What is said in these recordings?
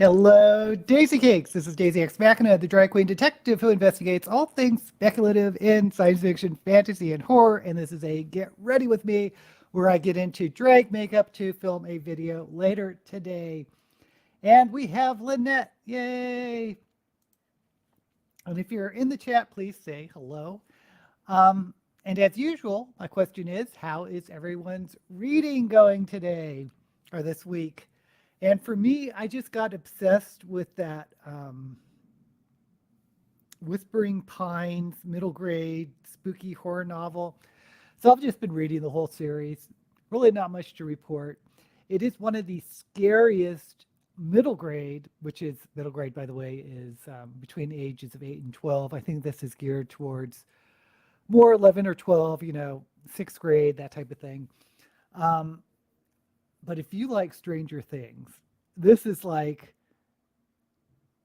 Hello, Daisy Cakes. This is Daisy X Machina, the drag queen detective who investigates all things speculative in science fiction, fantasy, and horror. And this is a Get Ready With Me, where I get into drag makeup to film a video later today. And we have Lynette. Yay! And if you're in the chat, please say hello. And as usual, my question is, how is everyone's reading going today or this week? And for me, I just got obsessed with that Whispering Pines middle grade spooky horror novel. So I've just been reading the whole series. Really not much to report. It is one of the scariest middle grade, which is middle grade, by the way, is between the ages of 8 and 12. I think this is geared towards more 11 or 12, sixth grade, that type of thing. But if you like Stranger Things, this is like,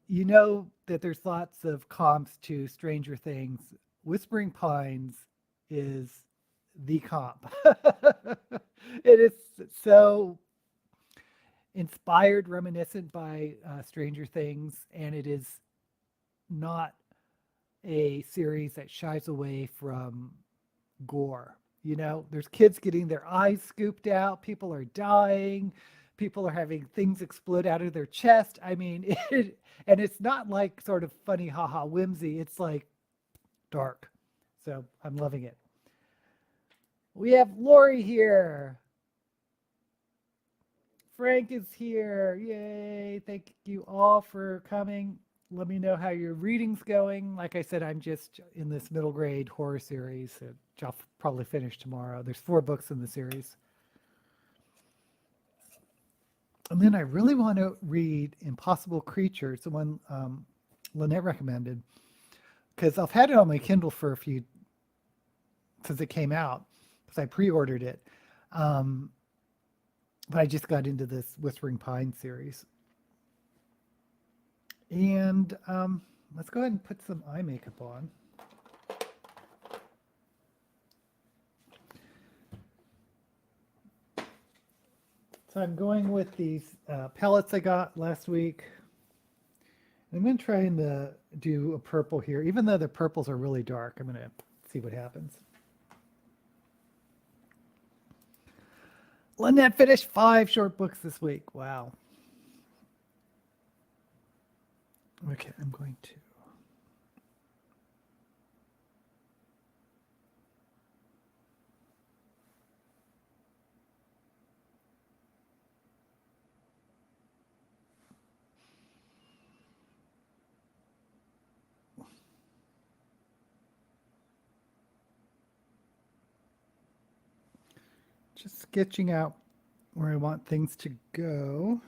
that there's lots of comps to Stranger Things. Whispering Pines is the comp. It is so inspired, reminiscent by Stranger Things, and it is not a series that shies away from gore. There's kids getting their eyes scooped out, people are dying, people are having things explode out of their chest. I mean, and it's not like sort of funny, haha, whimsy. It's like dark. So I'm loving it. We have Lori here. Frank is here. Yay. Thank you all for coming. Let me know how your reading's going. Like I said, I'm just in this middle grade horror series, which I'll probably finish tomorrow. There's 4 books in the series. And then I really want to read Impossible Creatures, the one Lynette recommended, because I've had it on my Kindle for a few, since it came out, because I pre-ordered it. But I just got into this Whispering Pine series. And let's go ahead and put some eye makeup on. So I'm going with these palettes I got last week. I'm going to try and do a purple here. Even though the purples are really dark, I'm going to see what happens. Lynette finished 5 short books this week. Wow. Okay, I'm going to. Just sketching out where I want things to go.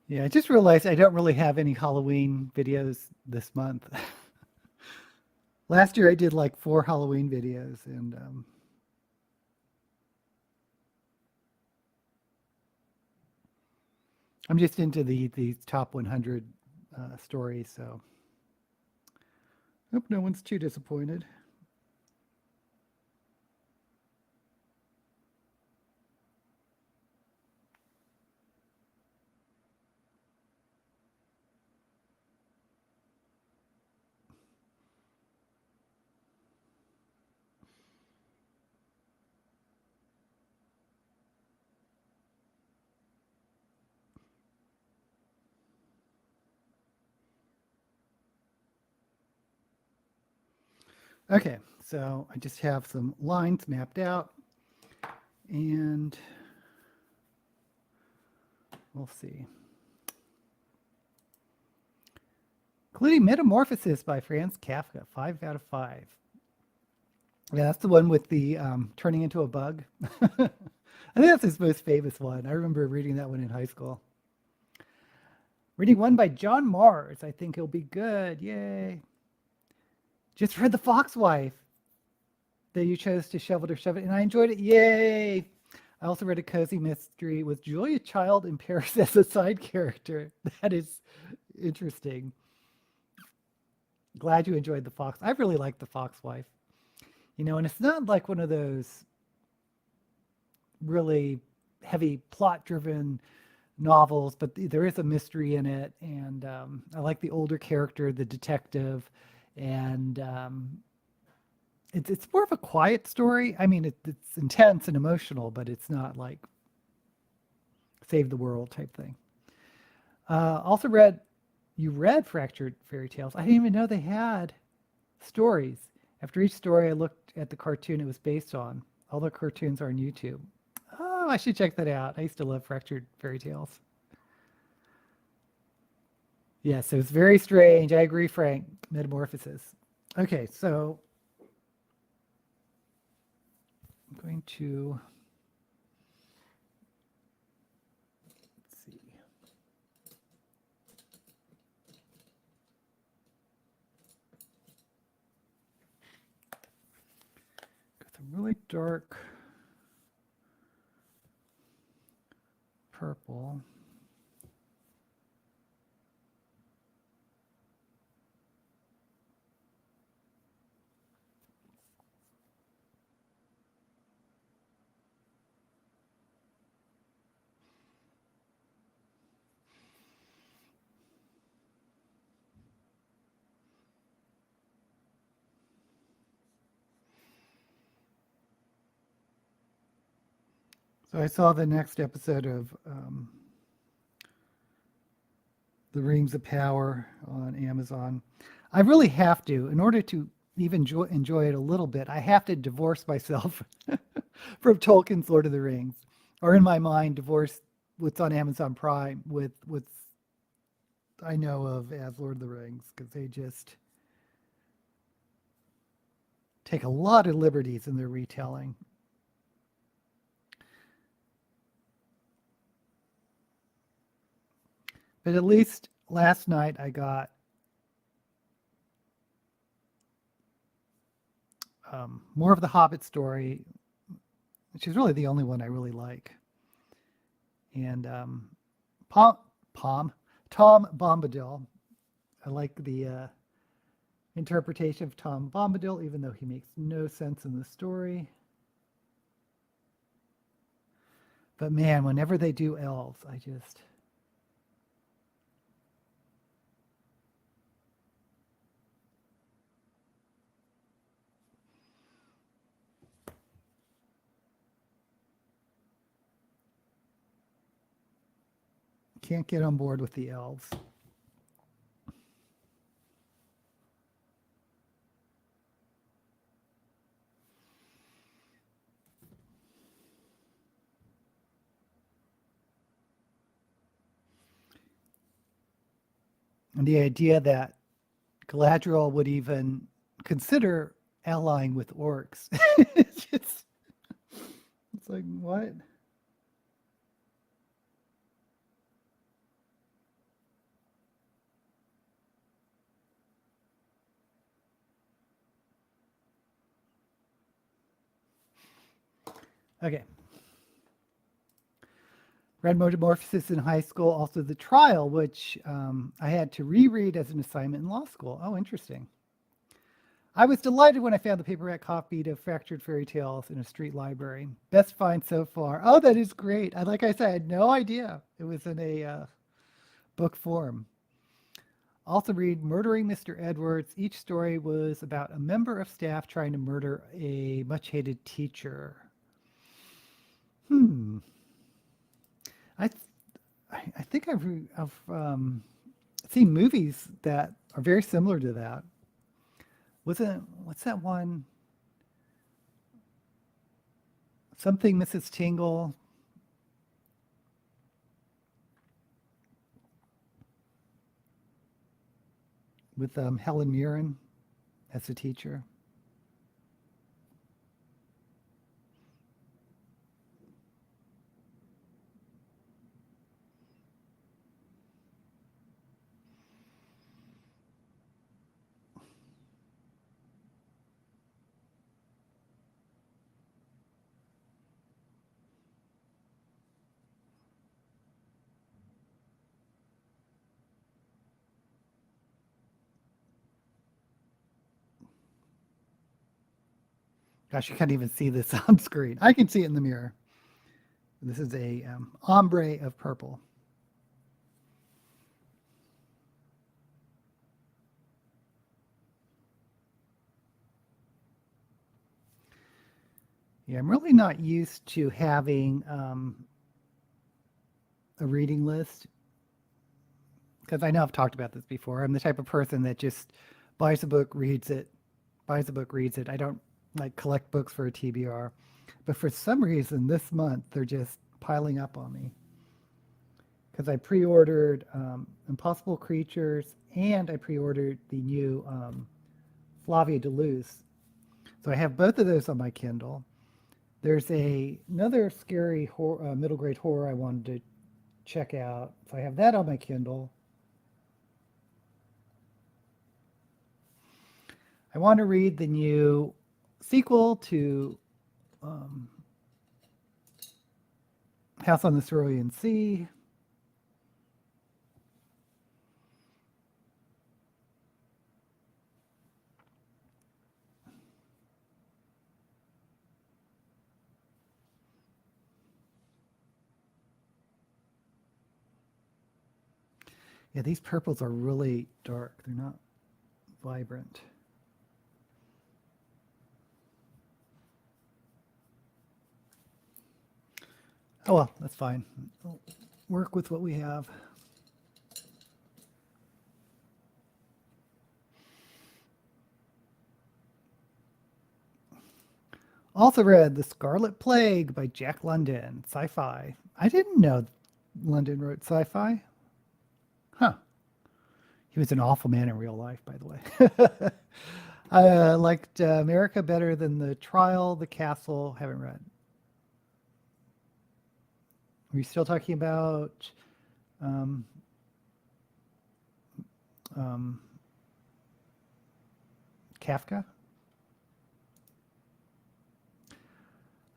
Yeah, I just realized I don't really have any Halloween videos this month. Last year I did like 4 Halloween videos, and I'm just into the top 100 stories, so hope no one's too disappointed. Okay, so I just have some lines mapped out, and we'll see. Including Metamorphosis by Franz Kafka, 5 out of 5. Yeah, that's the one with the turning into a bug. I think that's his most famous one. I remember reading that one in high school. Reading one by John Mars. I think he'll be good. Yay. Just read The Foxwife that you chose to shovel or shove it, and I enjoyed it. Yay! I also read a cozy mystery with Julia Child in Paris as a side character. That is interesting. Glad you enjoyed The Fox. I really like The Foxwife. And it's not like one of those really heavy plot-driven novels, but there is a mystery in it, and I like the older character, the detective, and it's more of a quiet story. I mean, it's intense and emotional, but it's not like save the world type thing. Also you read Fractured Fairy Tales. I didn't even know they had stories. After each story, I looked at the cartoon it was based on. All the cartoons are on YouTube. Oh, I should check that out. I used to love Fractured Fairy Tales. Yes, it was very strange. I agree, Frank. Metamorphosis. Okay, so I'm going to, let's see. Got some really dark purple. So I saw the next episode of The Rings of Power on Amazon. I really have to, in order to even enjoy it a little bit, I have to divorce myself from Tolkien's Lord of the Rings, or in my mind, divorce what's on Amazon Prime with what's I know of as Lord of the Rings, because they just take a lot of liberties in their retelling. But at least last night I got more of the Hobbit story, which is really the only one I really like. And Pom, Tom Bombadil. I like the interpretation of Tom Bombadil, even though he makes no sense in the story. But man, whenever they do elves, I just can't get on board with the elves. And the idea that Galadriel would even consider allying with orcs. it's like, what? Okay. Read Metamorphosis in high school, also The Trial, which I had to reread as an assignment in law school. Oh, interesting. I was delighted when I found the paperback copy of Fractured Fairy Tales in a street library. Best find so far. Oh, that is great. Like I said, I had no idea it was in a book form. Also read Murdering Mr. Edwards. Each story was about a member of staff trying to murder a much hated teacher. I think I've seen movies that are very similar to that. What's that one? Something Mrs. Tingle. With Helen Mirren as a teacher. Gosh, you can't even see this on screen. I can see it in the mirror. This is a ombre of purple. Yeah, I'm really not used to having a reading list because I know I've talked about this before. I'm the type of person that just buys a book, reads it, buys a book, reads it. I don't like collect books for a TBR. But for some reason, this month, they're just piling up on me because I pre-ordered Impossible Creatures and I pre-ordered the new Flavia Deleuze. So I have both of those on my Kindle. There's another scary middle grade horror I wanted to check out. So I have that on my Kindle. I want to read the new sequel to House on the Cerulean Sea. Yeah, these purples are really dark. They're not vibrant. Oh well, that's fine. I'll work with what we have. Also read The Scarlet Plague by Jack London, sci-fi. I didn't know London wrote sci-fi. Huh. He was an awful man in real life, by the way. I liked America better than The Trial, The Castle. Haven't read. Are you still talking about um, um, Kafka?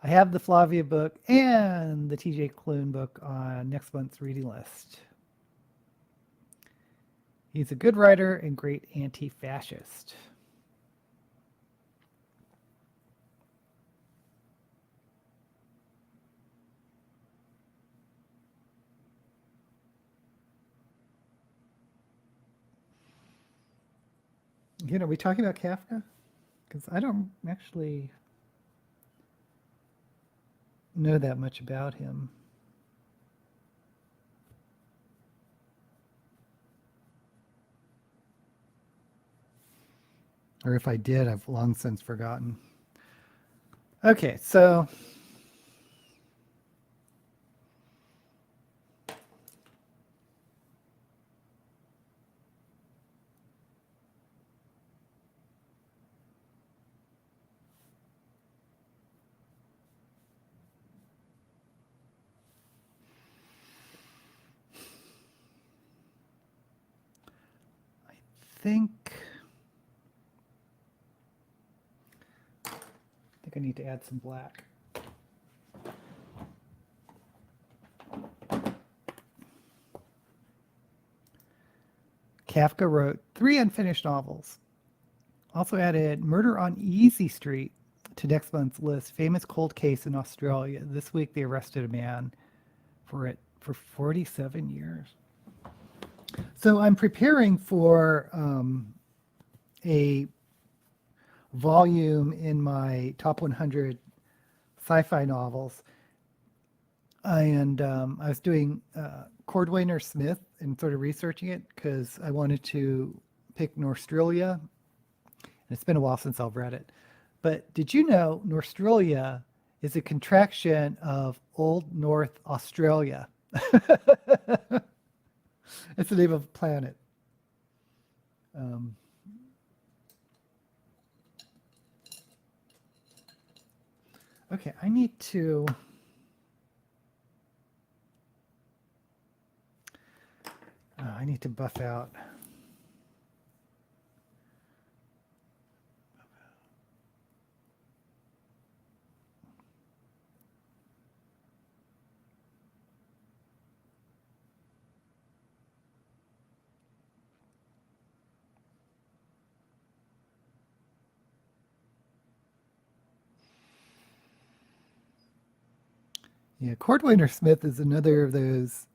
I have the Flavia book and the TJ Klune book on next month's reading list. He's a good writer and great anti-fascist. You know, are we talking about Kafka? Because I don't actually know that much about him. Or if I did, I've long since forgotten. Okay, so think I need to add some black. Kafka wrote 3 unfinished novels. Also added Murder on Easy Street to next month's list. Famous cold case in Australia. This week they arrested a man for it for 47 years. So I'm preparing for a volume in my top 100 sci-fi novels. And I was doing Cordwainer Smith and sort of researching it because I wanted to pick Norstrilia. And it's been a while since I've read it. But did you know Norstrilia is a contraction of Old North Australia? It's the name of a planet. Okay, I need to... I need to buff out. Yeah, Cordwainer Smith is another of those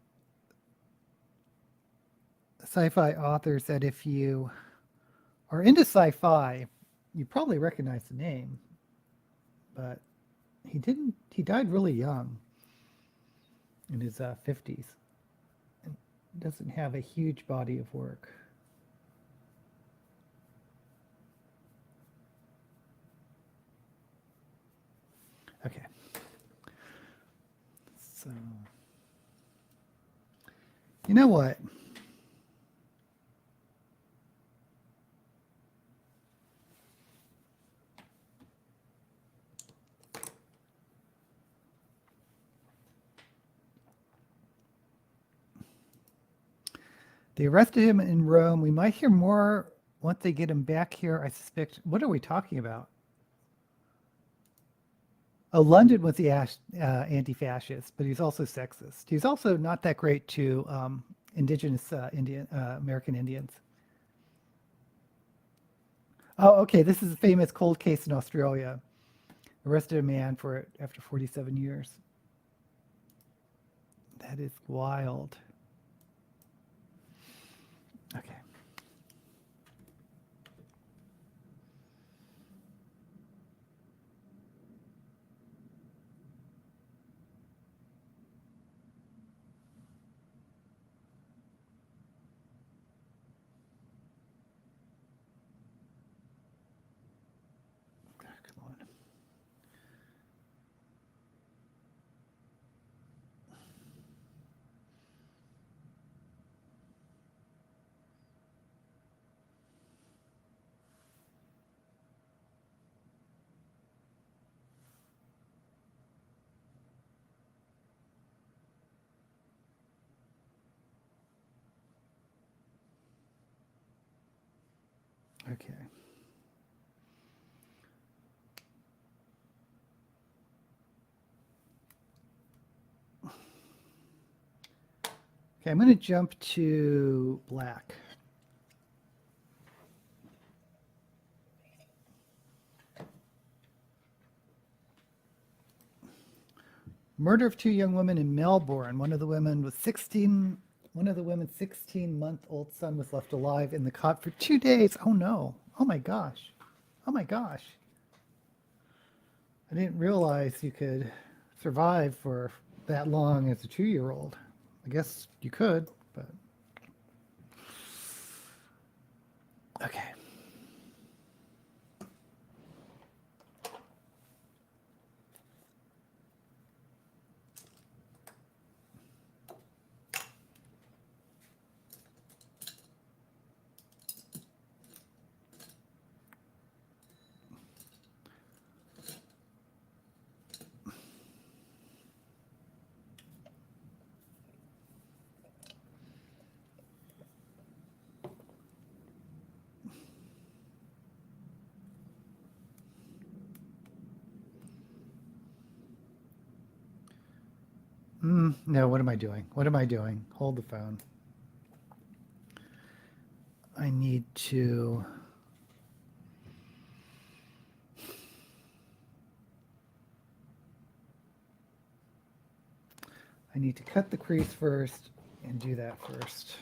sci-fi authors that if you are into sci-fi, you probably recognize the name, but he didn't. He died really young, in his 50s, and doesn't have a huge body of work. Okay. So, you know what? They arrested him in Rome. We might hear more once they get him back here. I suspect. What are we talking about? Oh, London was the anti-fascist, but he's also sexist. He's also not that great to indigenous American Indians. Oh, okay. This is a famous cold case in Australia. Arrested a man for it after 47 years. That is wild. Okay. Come on. Okay. Okay, I'm going to jump to black. Murder of two young women in Melbourne. One of the women was 16. One of the women's 16-month-old son was left alive in the cot for 2 days. Oh no. Oh my gosh. Oh my gosh. I didn't realize you could survive for that long as a 2-year-old. I guess you could, but okay. No, what am I doing? What am I doing? Hold the phone. I need to... I need to cut the crease first and do that first.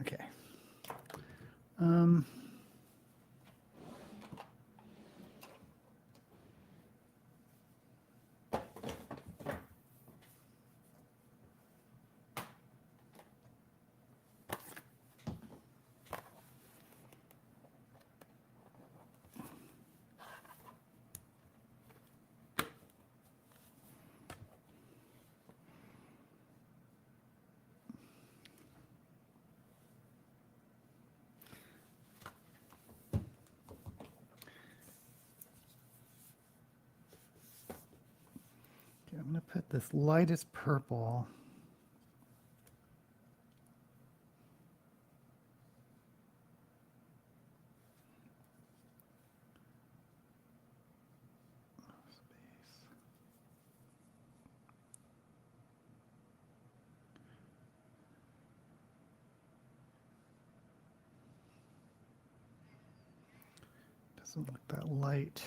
Okay. this lightest purple. Doesn't look that light.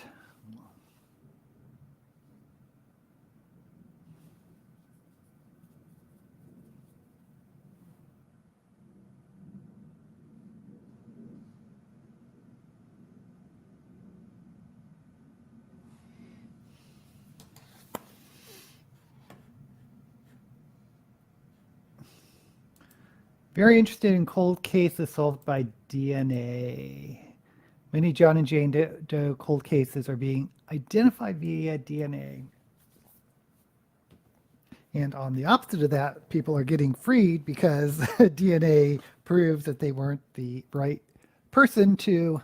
Very interested in cold cases solved by DNA. Many John and Jane Doe cold cases are being identified via DNA. And on the opposite of that, people are getting freed because DNA proves that they weren't the right person to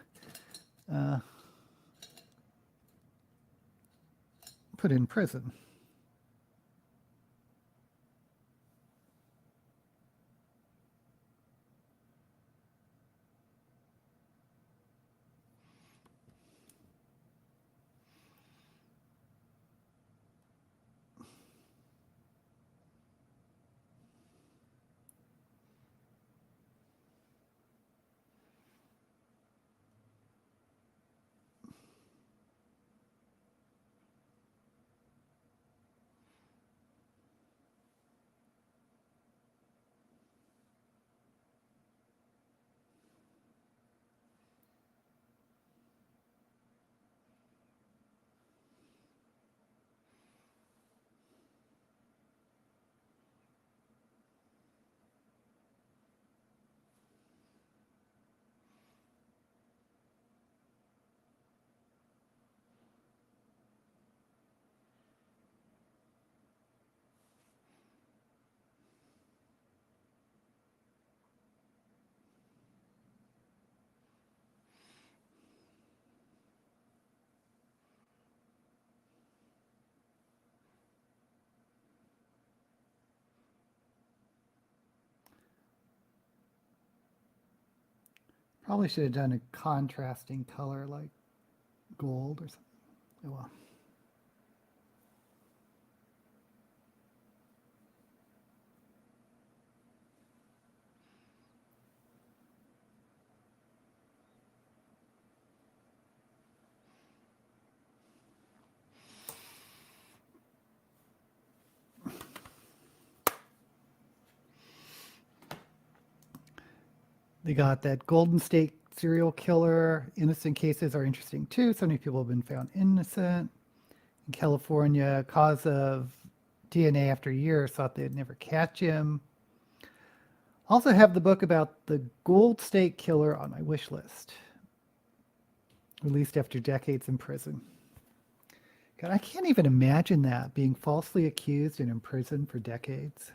put in prison. Probably should have done a contrasting color like gold or something. Oh well. They got that Golden State serial killer. Innocent cases are interesting too. So many people have been found innocent. In California, cause of DNA after years, thought they'd never catch him. Also have the book about the Gold State Killer on my wish list. Released after decades in prison. God, I can't even imagine that, being falsely accused and imprisoned for decades.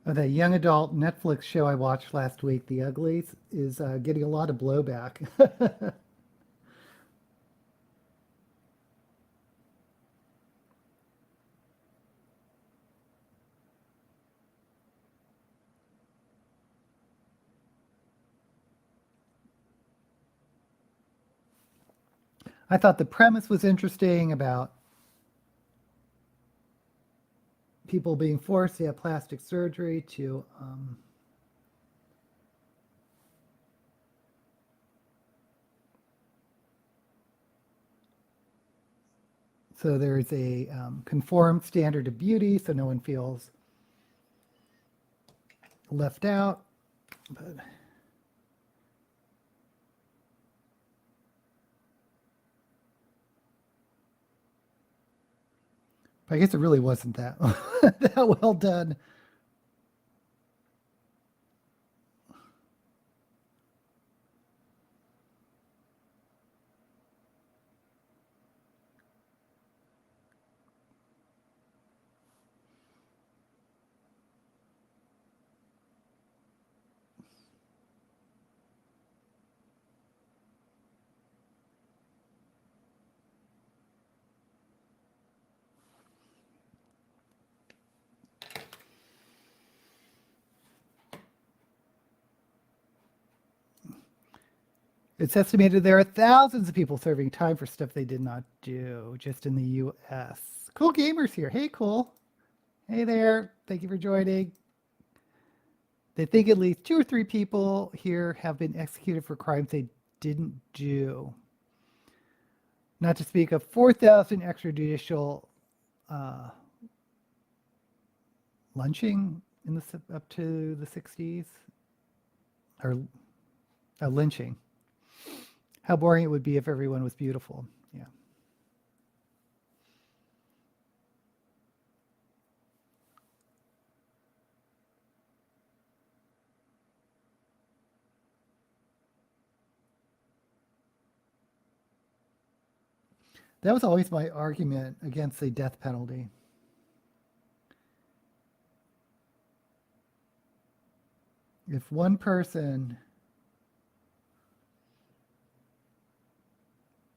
That young adult Netflix show I watched last week, The Uglies, is getting a lot of blowback. I thought the premise was interesting about people being forced to have plastic surgery to so there's a conformed standard of beauty, so no one feels left out. But I guess it really wasn't that that well done. It's estimated there are thousands of people serving time for stuff they did not do just in the US. Cool Gamers here. Hey, cool. Hey there. Thank you for joining. They think at least 2 or 3 people here have been executed for crimes they didn't do. Not to speak of 4,000 extrajudicial lynching in the up to the 60s, or lynching. How boring it would be if everyone was beautiful. Yeah. That was always my argument against the death penalty. If one person,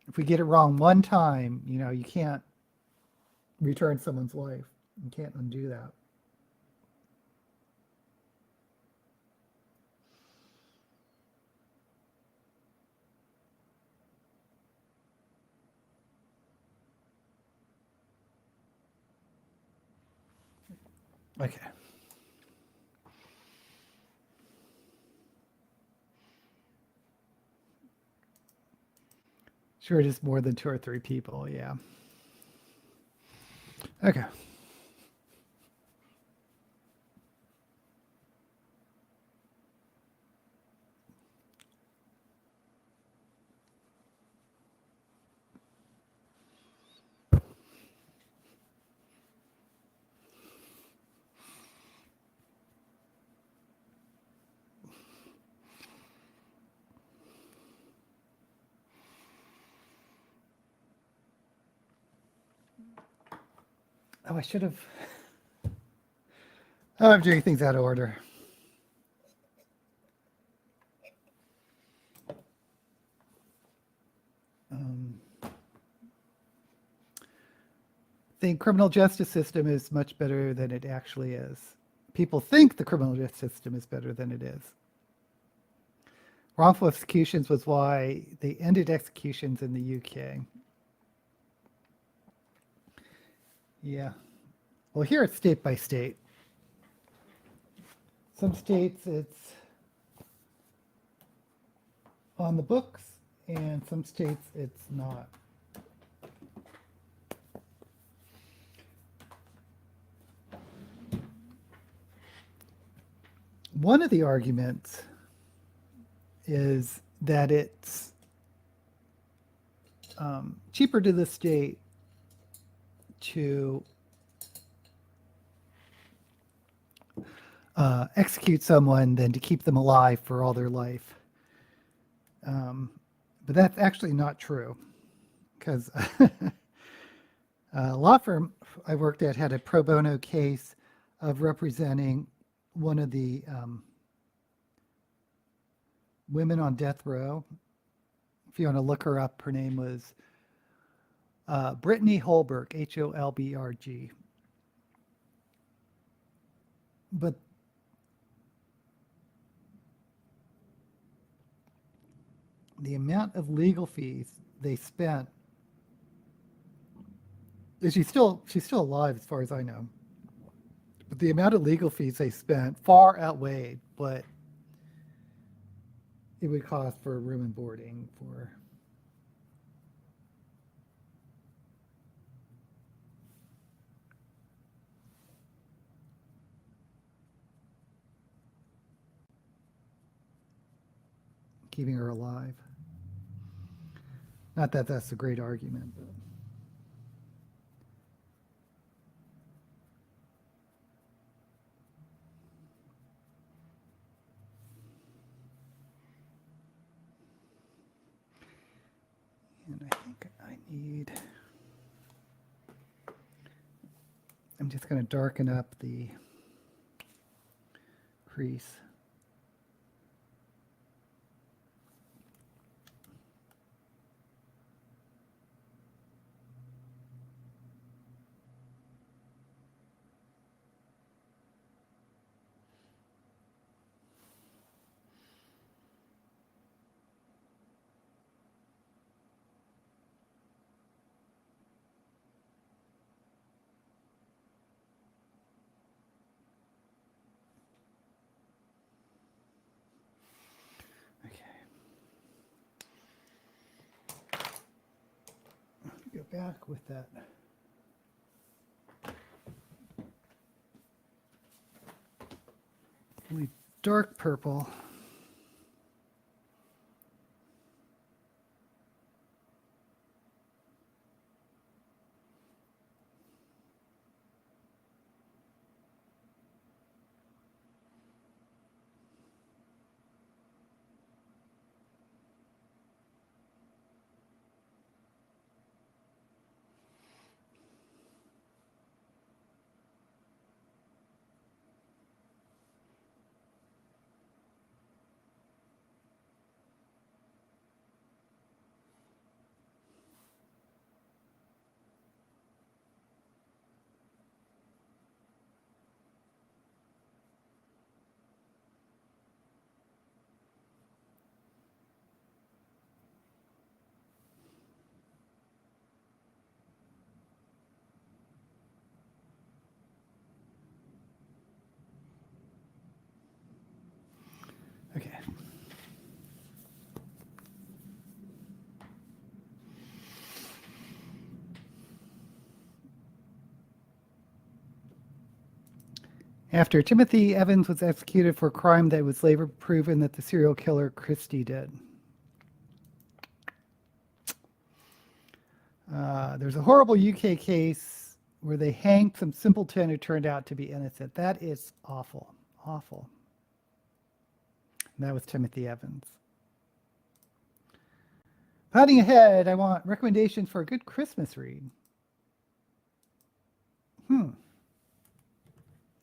if we get it wrong one time, you know, you can't return someone's life. You can't undo that. Okay. Sure, it is more than 2 or 3 people. Yeah. Okay. Oh, I should have. Oh, I'm doing things out of order. The criminal justice system is much better than it actually is. People think the criminal justice system is better than it is. Wrongful executions was why they ended executions in the UK. Yeah. Well, here it's state by state. Some states it's on the books, and some states it's not. One of the arguments is that it's cheaper to the state to execute someone than to keep them alive for all their life. But that's actually not true, because a law firm I worked at had a pro bono case of representing one of the women on death row. If you want to look her up, her name was Brittany Holberg, Holbrg. But the amount of legal fees they spent, she's still alive as far as I know. But the amount of legal fees they spent far outweighed what it would cost for room and boarding for. Keeping her alive. Not that that's a great argument, but. And I think I need, I'm just going to darken up the crease. Go back with that really dark purple. Okay. After Timothy Evans was executed for a crime that was later proven that the serial killer Christie did. There's a horrible UK case where they hanged some simpleton who turned out to be innocent. That is awful, awful. And that was Timothy Evans. Planning ahead, I want recommendations for a good Christmas read.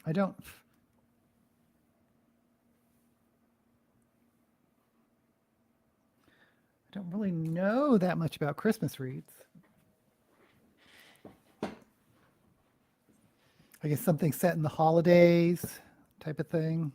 I don't really know that much about Christmas reads. I guess something set in the holidays type of thing.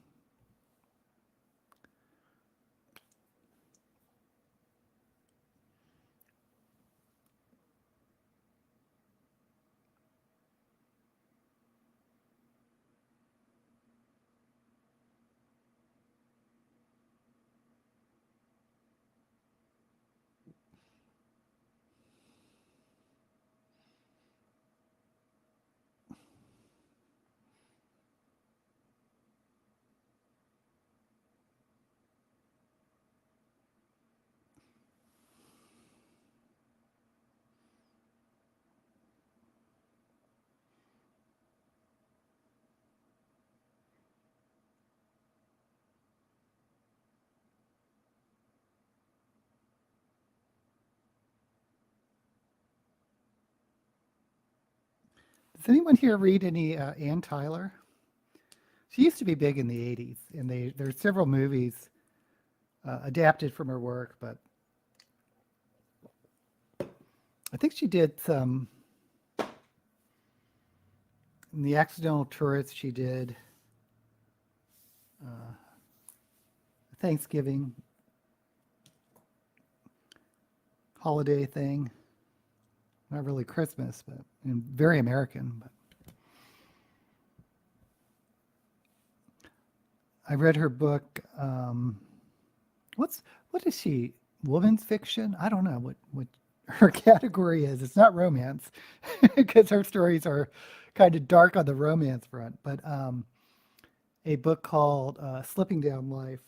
Does anyone here read any Ann Tyler? She used to be big in the 80s, and there's several movies adapted from her work, but I think she did some in The Accidental Tourist. She did Thanksgiving holiday thing. Not really Christmas, but and very American. But I read her book. What is she? Women's fiction? I don't know what her category is. It's not romance because her stories are kind of dark on the romance front. But a book called Slipping Down Life.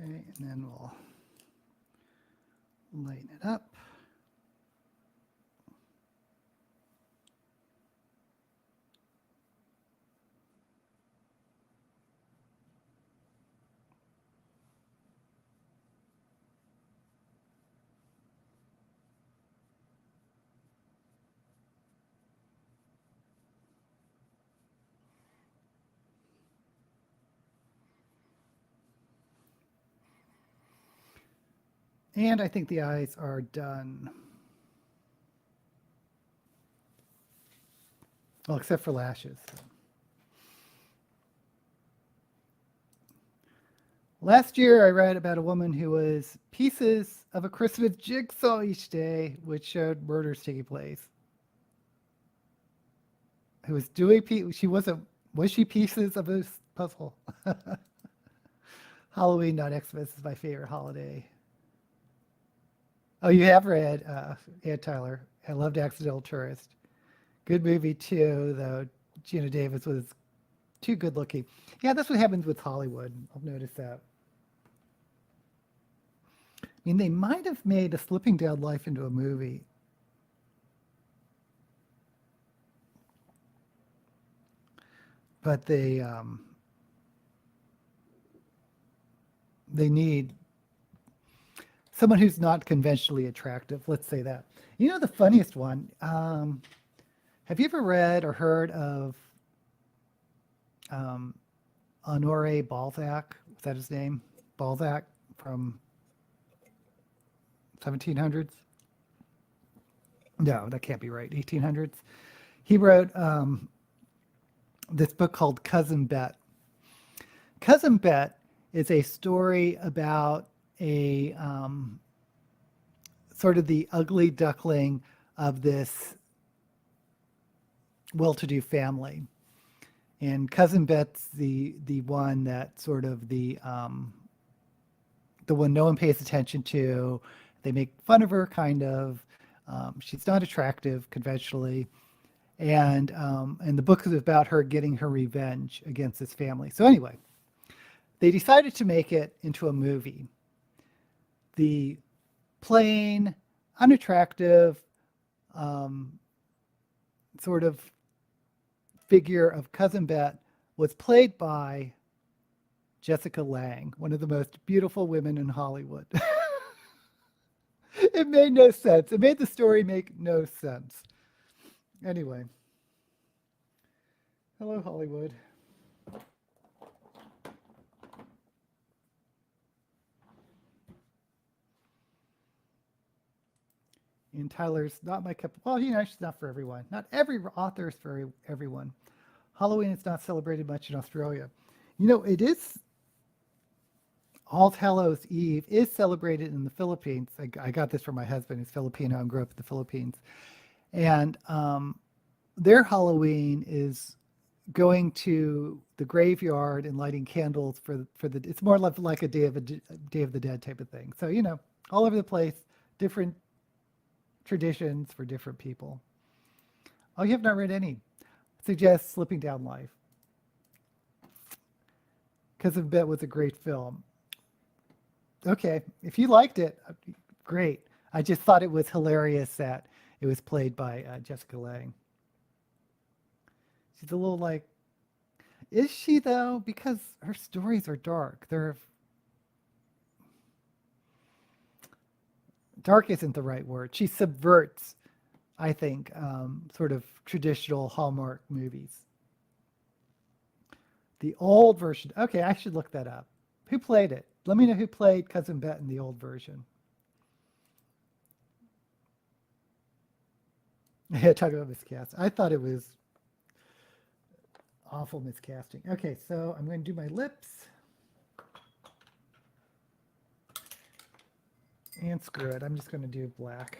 Okay, and then we'll lighten it up. And I think the eyes are done. Well, except for lashes. Last year, I read about a woman who was pieces of a Christmas jigsaw each day, which showed murders taking place. Who was doing she wasn't was she pieces of this puzzle? Halloween, not Xmas, is my favorite holiday. Oh, you have read Ed Tyler. I loved Accidental Tourist. Good movie too, though Gina Davis was too good looking. Yeah, that's what happens with Hollywood. I've noticed that. I mean, they might have made A Slipping Down Life into a movie. But they need someone who's not conventionally attractive. Let's say that. You know, the funniest one. Have you ever read or heard of Honore Balzac? Is that his name? Balzac from 1700s? No, that can't be right. 1800s. He wrote this book called Cousin Bet. Cousin Bet is a story about a sort of the ugly duckling of this well-to-do family. And Cousin Bet's the one that sort of the one no one pays attention to. They make fun of her, kind of. She's not attractive conventionally. And the book is about her getting her revenge against this family. So anyway, they decided to make it into a movie. The plain, unattractive sort of figure of Cousin Bet was played by Jessica Lange, one of the most beautiful women in Hollywood. It made no sense. It made the story make no sense. Anyway. Hello, Hollywood. And Tyler's not my cup. Well, you know, she's not for everyone. Not every author is for everyone. Halloween is not celebrated much in Australia. You know, it is All Hallows Eve is celebrated in the Philippines. I got this from my husband, who's Filipino and grew up in the Philippines. And their Halloween is going to the graveyard and lighting candles for the. It's more like a Day of the Dead type of thing. So all over the place, different traditions for different people. Oh, you have not read any. Suggest Slipping Down Life. Because of Bet was a great film. Okay, if you liked it, great. I just thought it was hilarious that it was played by Jessica Lange. She's a little like, is she though? Because her stories are dark. Dark isn't the right word. She subverts, I think, sort of traditional Hallmark movies. The old version. Okay, I should look that up. Who played it? Let me know who played Cousin Bet in the old version. Yeah, talk about miscast. I thought it was awful miscasting. Okay, so I'm going to do my lips. And screw it. I'm just going to do black.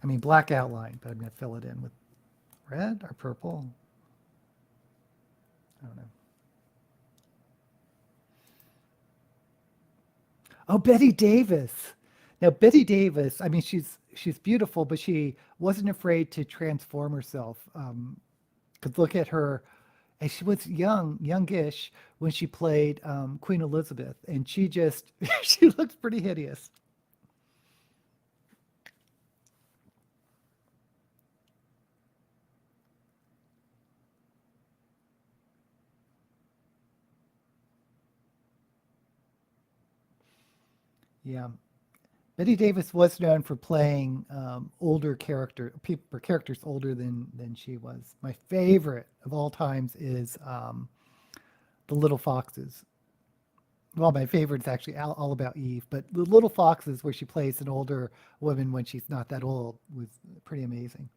I mean, black outline, but I'm going to fill it in with red or purple. I don't know. Oh, Betty Davis. Now, Betty Davis, I mean, she's beautiful, but she wasn't afraid to transform herself. Because look at her, and she was youngish when she played Queen Elizabeth, and she just she looks pretty hideous. Yeah, Betty Davis was known for playing characters older than she was. My favorite of all times is The Little Foxes. Well, my favorite is actually all About Eve, but The Little Foxes, where she plays an older woman when she's not that old, was pretty amazing.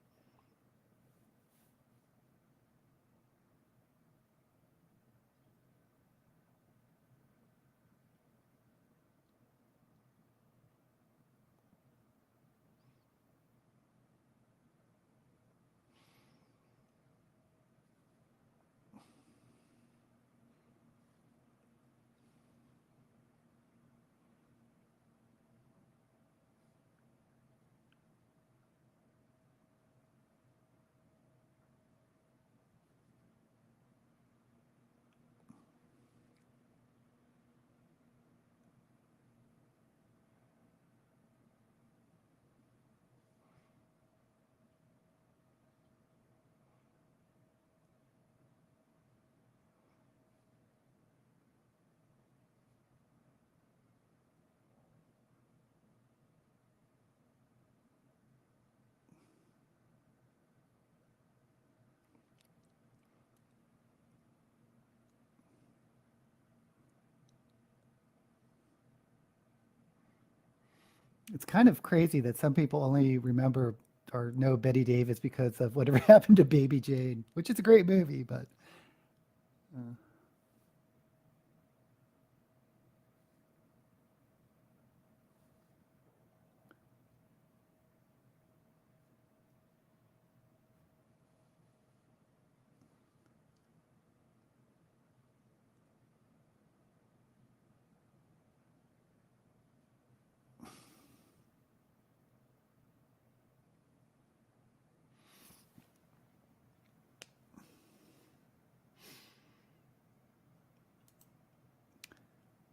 It's kind of crazy that some people only remember or know Betty Davis because of whatever happened to Baby Jane, which is a great movie, but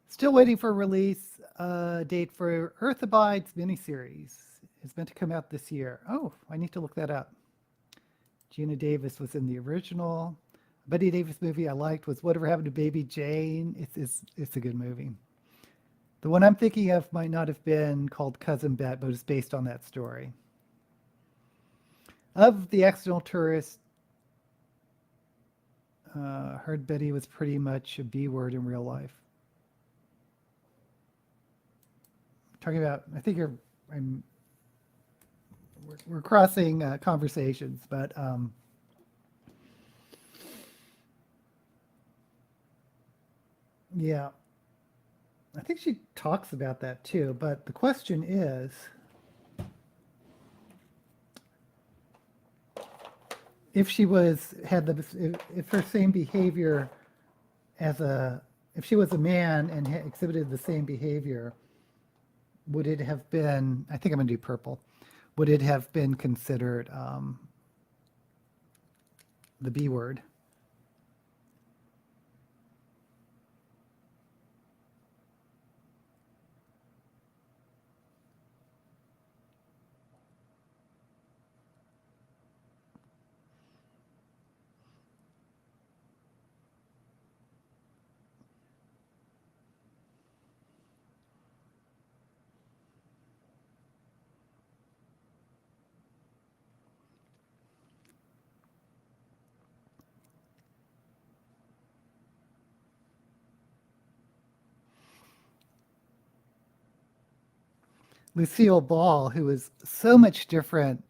still waiting for release date for Earth Abides miniseries. It's meant to come out this year. Oh, I need to look that up. Gina Davis was in the original. Betty Davis movie I liked was Whatever Happened to Baby Jane. It's a good movie. The one I'm thinking of might not have been called Cousin Bet, but it's based on that story. Of the Accidental Tourist, heard Betty was pretty much a B word in real life. Talking about, I think we're crossing conversations, but Yeah, I think she talks about that too. But the question is, if she was had the if her same behavior as a if she was a man and exhibited the same behavior, would it have been? I think I'm going to do purple. Would it have been considered the B word? Lucille Ball, who was so much different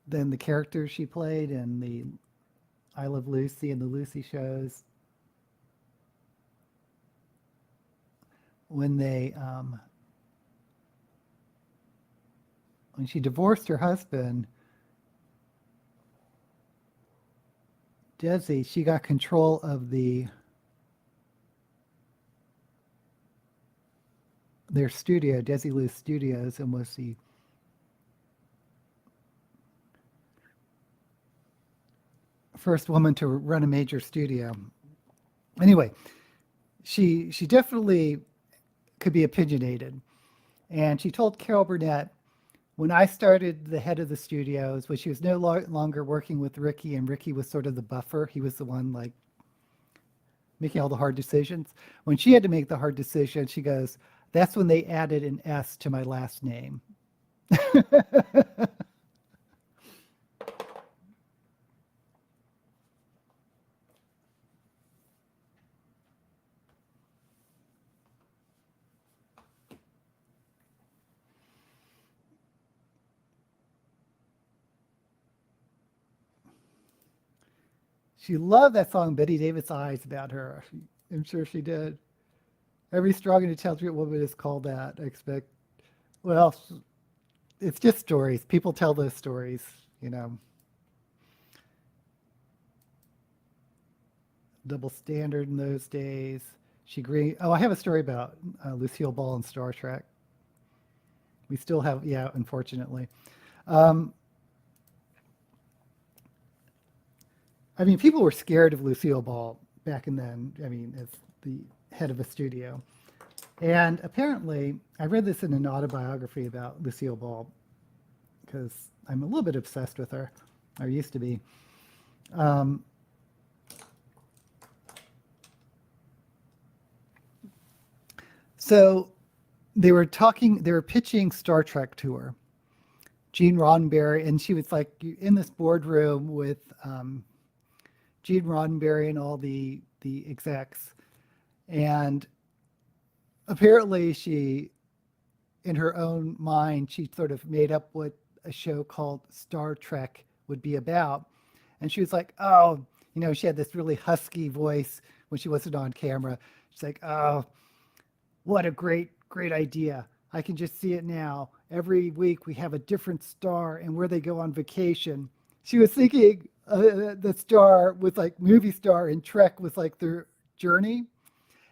than the characters she played in the I Love Lucy and the Lucy shows, when they when she divorced her husband, Desi, she got control of their studio, Desilu Studios, and was the first woman to run a major studio. Anyway, she definitely could be opinionated, and she told Carol Burnett, when I started the head of the studios, when she was no longer working with Ricky, and Ricky was sort of the buffer, he was the one like making all the hard decisions. When she had to make the hard decision, she goes, "That's when they added an S to my last name." She loved that song, Betty Davis Eyes, about her. I'm sure she did. Every strong and intelligent woman is called that. I expect. Well, it's just stories. People tell those stories, you know. Double standard in those days. She agreed. Oh, I have a story about Lucille Ball and Star Trek. We still have, yeah, unfortunately. Um, I mean, people were scared of Lucille Ball back in then. I mean, as the head of a studio. And apparently, I read this in an autobiography about Lucille Ball because I'm a little bit obsessed with her. I used to be. Um, so they were pitching Star Trek to her, Gene Roddenberry, and she was like in this boardroom with Gene Roddenberry and all the execs, and apparently she, in her own mind, she sort of made up what a show called Star Trek would be about, and she was like, oh, you know, she had this really husky voice when she wasn't on camera. She's like, oh, what a great idea. I can just see it now. Every week we have a different star and where they go on vacation. She was thinking the star was like movie star and Trek was like their journey.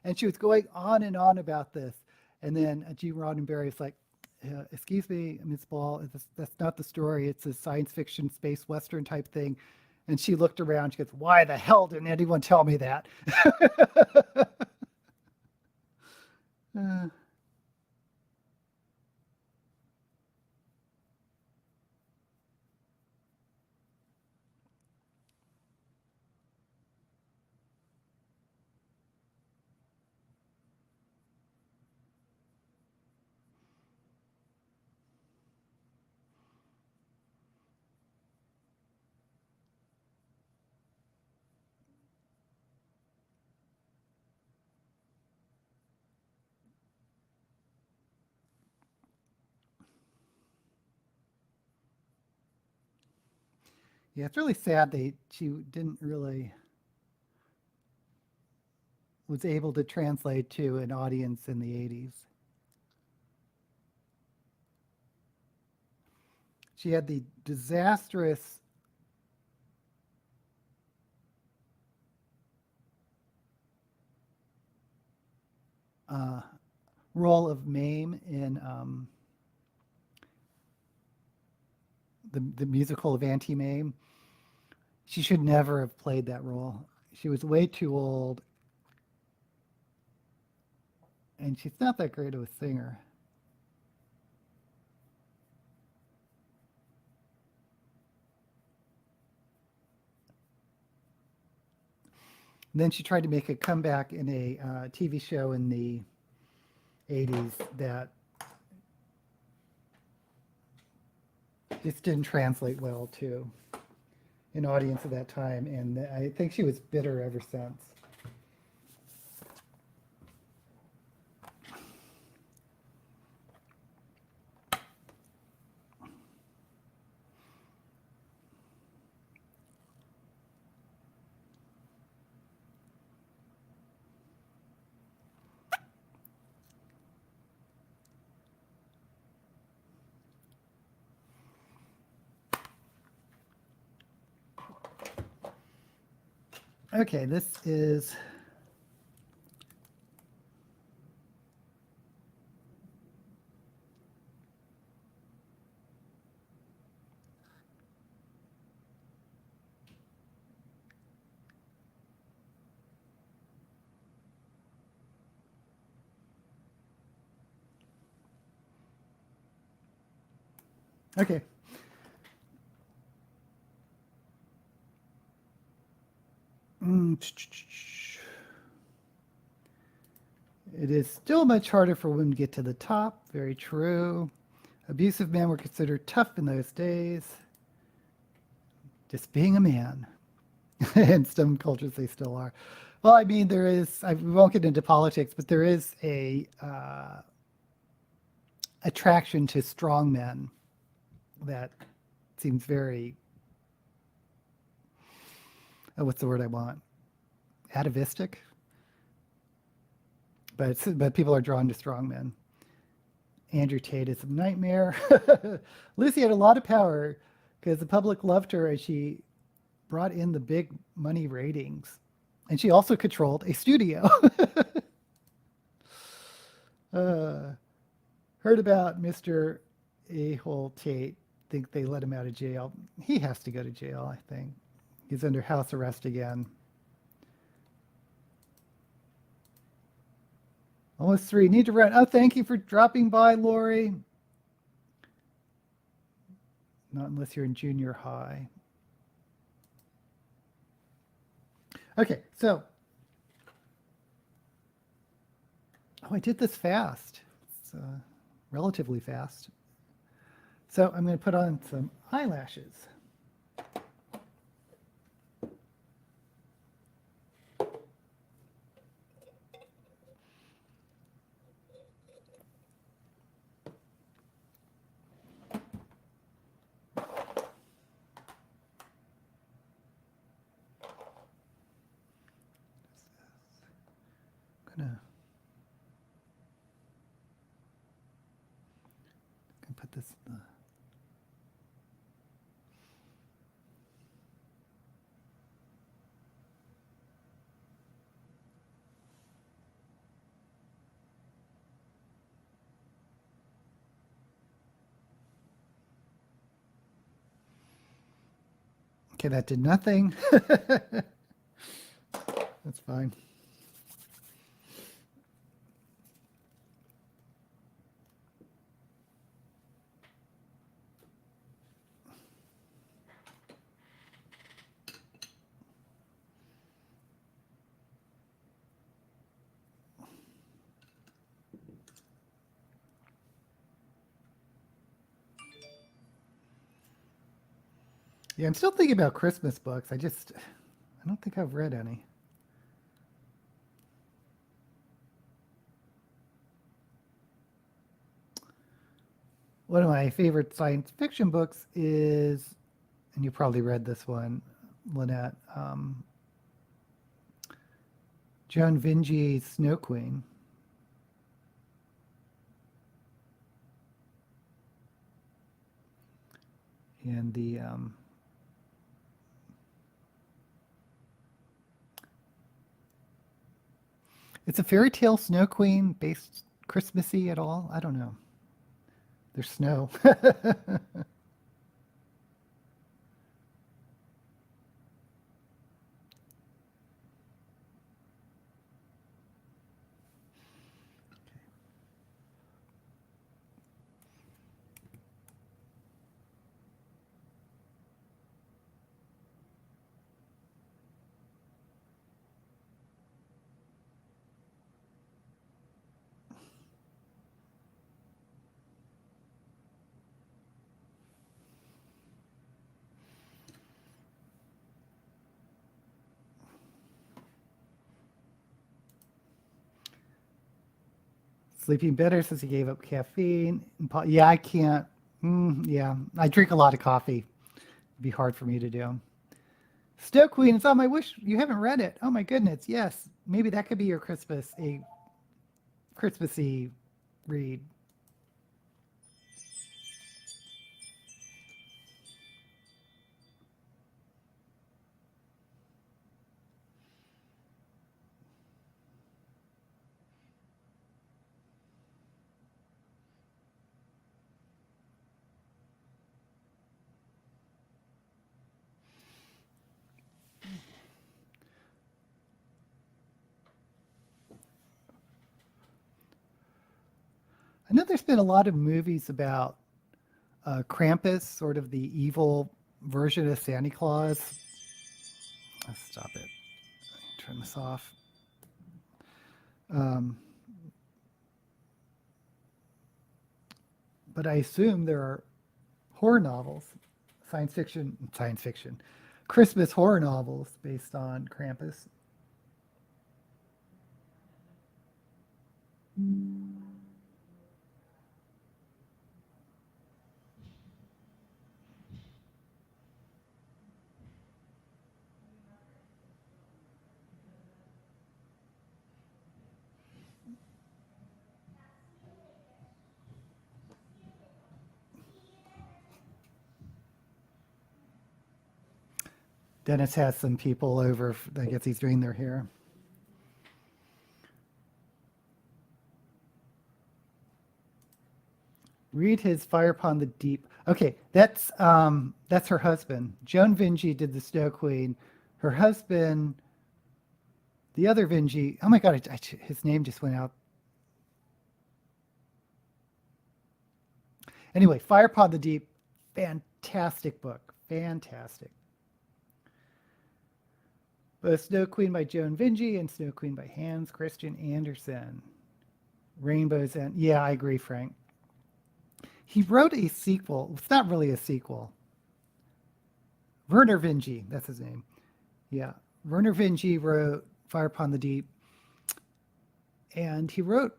And she was going on and on about this. And then G. Roddenberry is like, excuse me, Ms. Ball, that's not the story. It's a science fiction space western type thing. And she looked around. She goes, why the hell didn't anyone tell me that? uh, yeah, it's really sad she didn't really was able to translate to an audience in the 80s. She had the disastrous role of Mame in the musical of Auntie Mame. She should never have played that role. She was way too old, and she's not that great of a singer. Then she tried to make a comeback in a TV show in the 80s that just didn't translate well to an audience at that time, and I think she was bitter ever since. Okay, this is okay. It is still much harder for women to get to the top. Very true. Abusive men were considered tough in those days. Just being a man. In some cultures, they still are. Well, I mean, there is, we won't get into politics, but there is a attraction to strong men that seems very, what's the word I want? Atavistic? But people are drawn to strong men. Andrew Tate is a nightmare. Lucy had a lot of power because the public loved her as she brought in the big money ratings. And she also controlled a studio. Heard about Mr. A-hole Tate. Think they let him out of jail. He has to go to jail, I think. He's under house arrest again. Almost 3. Need to run. Oh, thank you for dropping by, Lori. Not unless you're in junior high. Okay, so. Oh, I did this fast. It's relatively fast. So I'm going to put on some eyelashes. Put this in the okay, that did nothing. That's fine. Yeah, I'm still thinking about Christmas books. I don't think I've read any. One of my favorite science fiction books is, and you probably read this one, Lynette, Joan Vinge, Snow Queen. And the it's a fairy tale Snow Queen based Christmassy at all? I don't know. There's snow. Sleeping better since he gave up caffeine. Yeah, I can't. Yeah, I drink a lot of coffee. It'd be hard for me to do. Snow Queen, it's on my wish. You haven't read it. Oh my goodness. Yes, maybe that could be your a Christmassy read. I know there's been a lot of movies about Krampus, sort of the evil version of Santa Claus. Let's stop it. Turn this off. But I assume there are horror novels, science fiction, Christmas horror novels based on Krampus. Dennis has some people over. I guess he's doing their hair. Read his Fire Upon the Deep. Okay, that's her husband. Joan Vinge did the Snow Queen. Her husband, the other Vinge. Oh my God, his name just went out. Anyway, Fire Upon the Deep, fantastic book, fantastic. Both Snow Queen by Joan Vinge and Snow Queen by Hans Christian Andersen. Rainbow's End. Yeah, I agree, Frank. He wrote a sequel. It's not really a sequel. Werner Vinge, that's his name. Yeah, Werner Vinge wrote Fire Upon the Deep. And he wrote,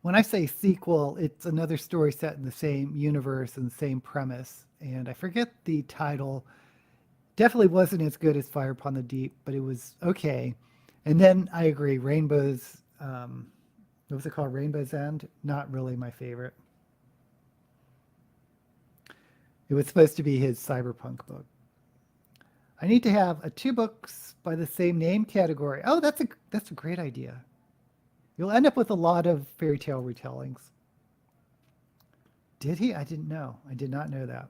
when I say sequel, it's another story set in the same universe and the same premise. And I forget the title. Definitely wasn't as good as Fire Upon the Deep, but it was okay. And then I agree, Rainbow's, what was it called? Rainbow's End? Not really my favorite. It was supposed to be his cyberpunk book. I need to have 2 books by the same name category. Oh, that's a great idea. You'll end up with a lot of fairy tale retellings. Did he? I didn't know. I did not know that.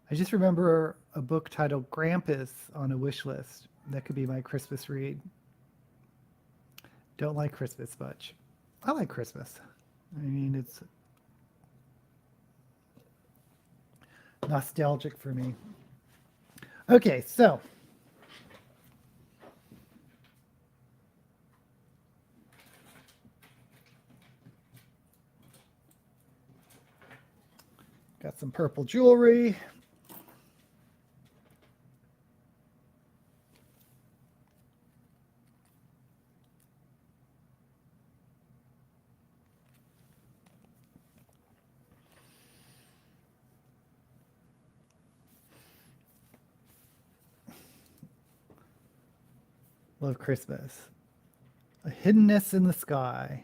I just remember a book titled Krampus on a wish list. That could be my Christmas read. Don't like Christmas much. I like Christmas. I mean, it's nostalgic for me. Okay, so got some purple jewelry. Love Christmas. A Hiddenness in the Sky.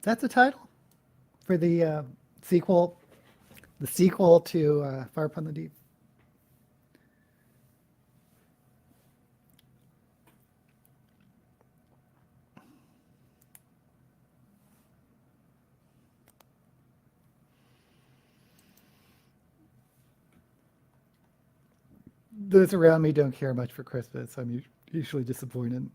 That's the title for the sequel. The sequel to Fire Upon the Deep. Those around me don't care much for Christmas. I'm usually disappointed.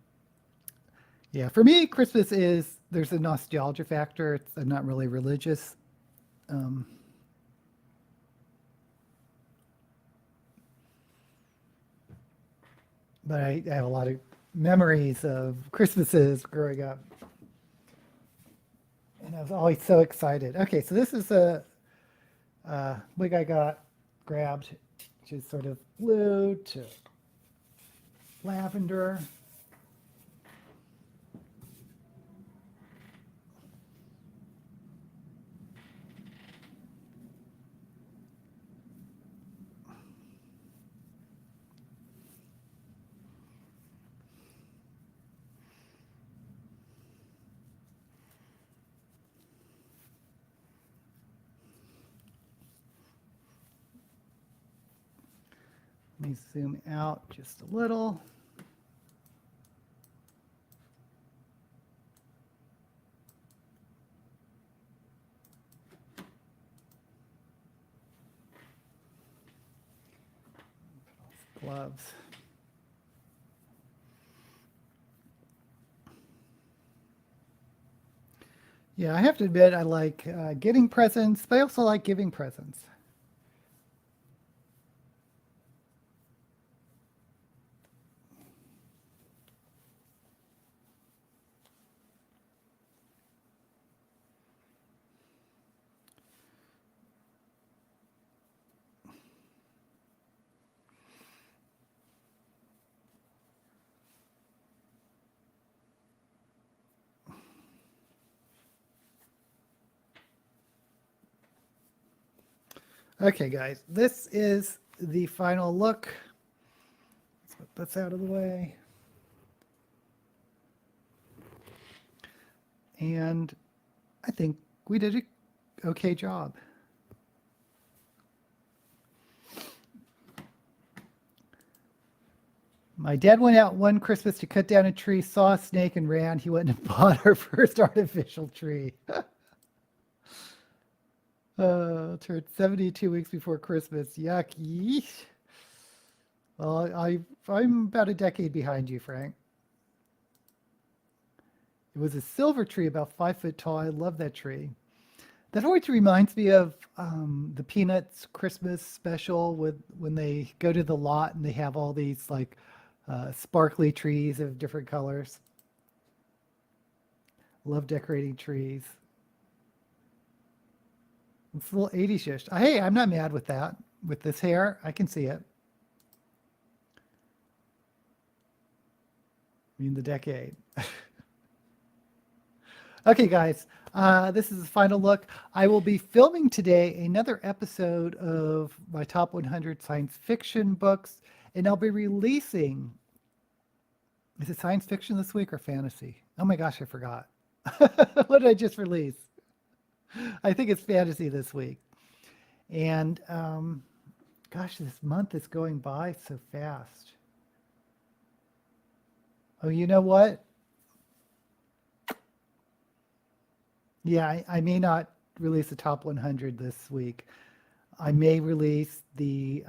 Yeah, for me, Christmas is, there's a nostalgia factor. I'm not really religious. But I have a lot of memories of Christmases growing up. And I was always so excited. Okay, so this is a wig I grabbed, which is sort of blue to lavender. Let me zoom out just a little. Gloves. Yeah, I have to admit I like getting presents, but I also like giving presents. Okay, guys, this is the final look. Let's put this out of the way. And I think we did an okay job. My dad went out one Christmas to cut down a tree, saw a snake, and ran. He went and bought our first artificial tree. Turned 72 weeks before Christmas. Yuck. Yeesh. Well, I'm about a decade behind you, Frank. It was a silver tree, about 5 foot tall. I love that tree. That always reminds me of the Peanuts Christmas special when they go to the lot and they have all these like sparkly trees of different colors. Love decorating trees. It's a little 80s-ish. Hey, I'm not mad with that. With this hair, I can see it. I mean, the decade. Okay, guys, this is the final look. I will be filming today another episode of my top 100 science fiction books, and I'll be releasing, is it science fiction this week or fantasy? Oh my gosh, I forgot. What did I just release? I think it's fantasy this week. And gosh, this month is going by so fast. Oh, you know what? Yeah, I may not release the top 100 this week. I may release the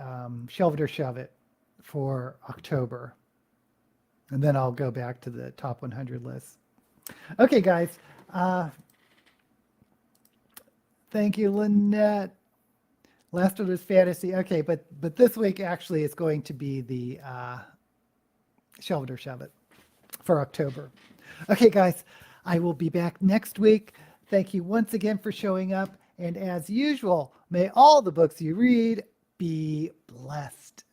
Shelve It or Shove It for October. And then I'll go back to the top 100 list. Okay, guys. Thank you, Lynette. Last one was fantasy. Okay, but this week actually is going to be the Shelve It or Shove It for October. Okay, guys, I will be back next week. Thank you once again for showing up. And as usual, may all the books you read be blessed.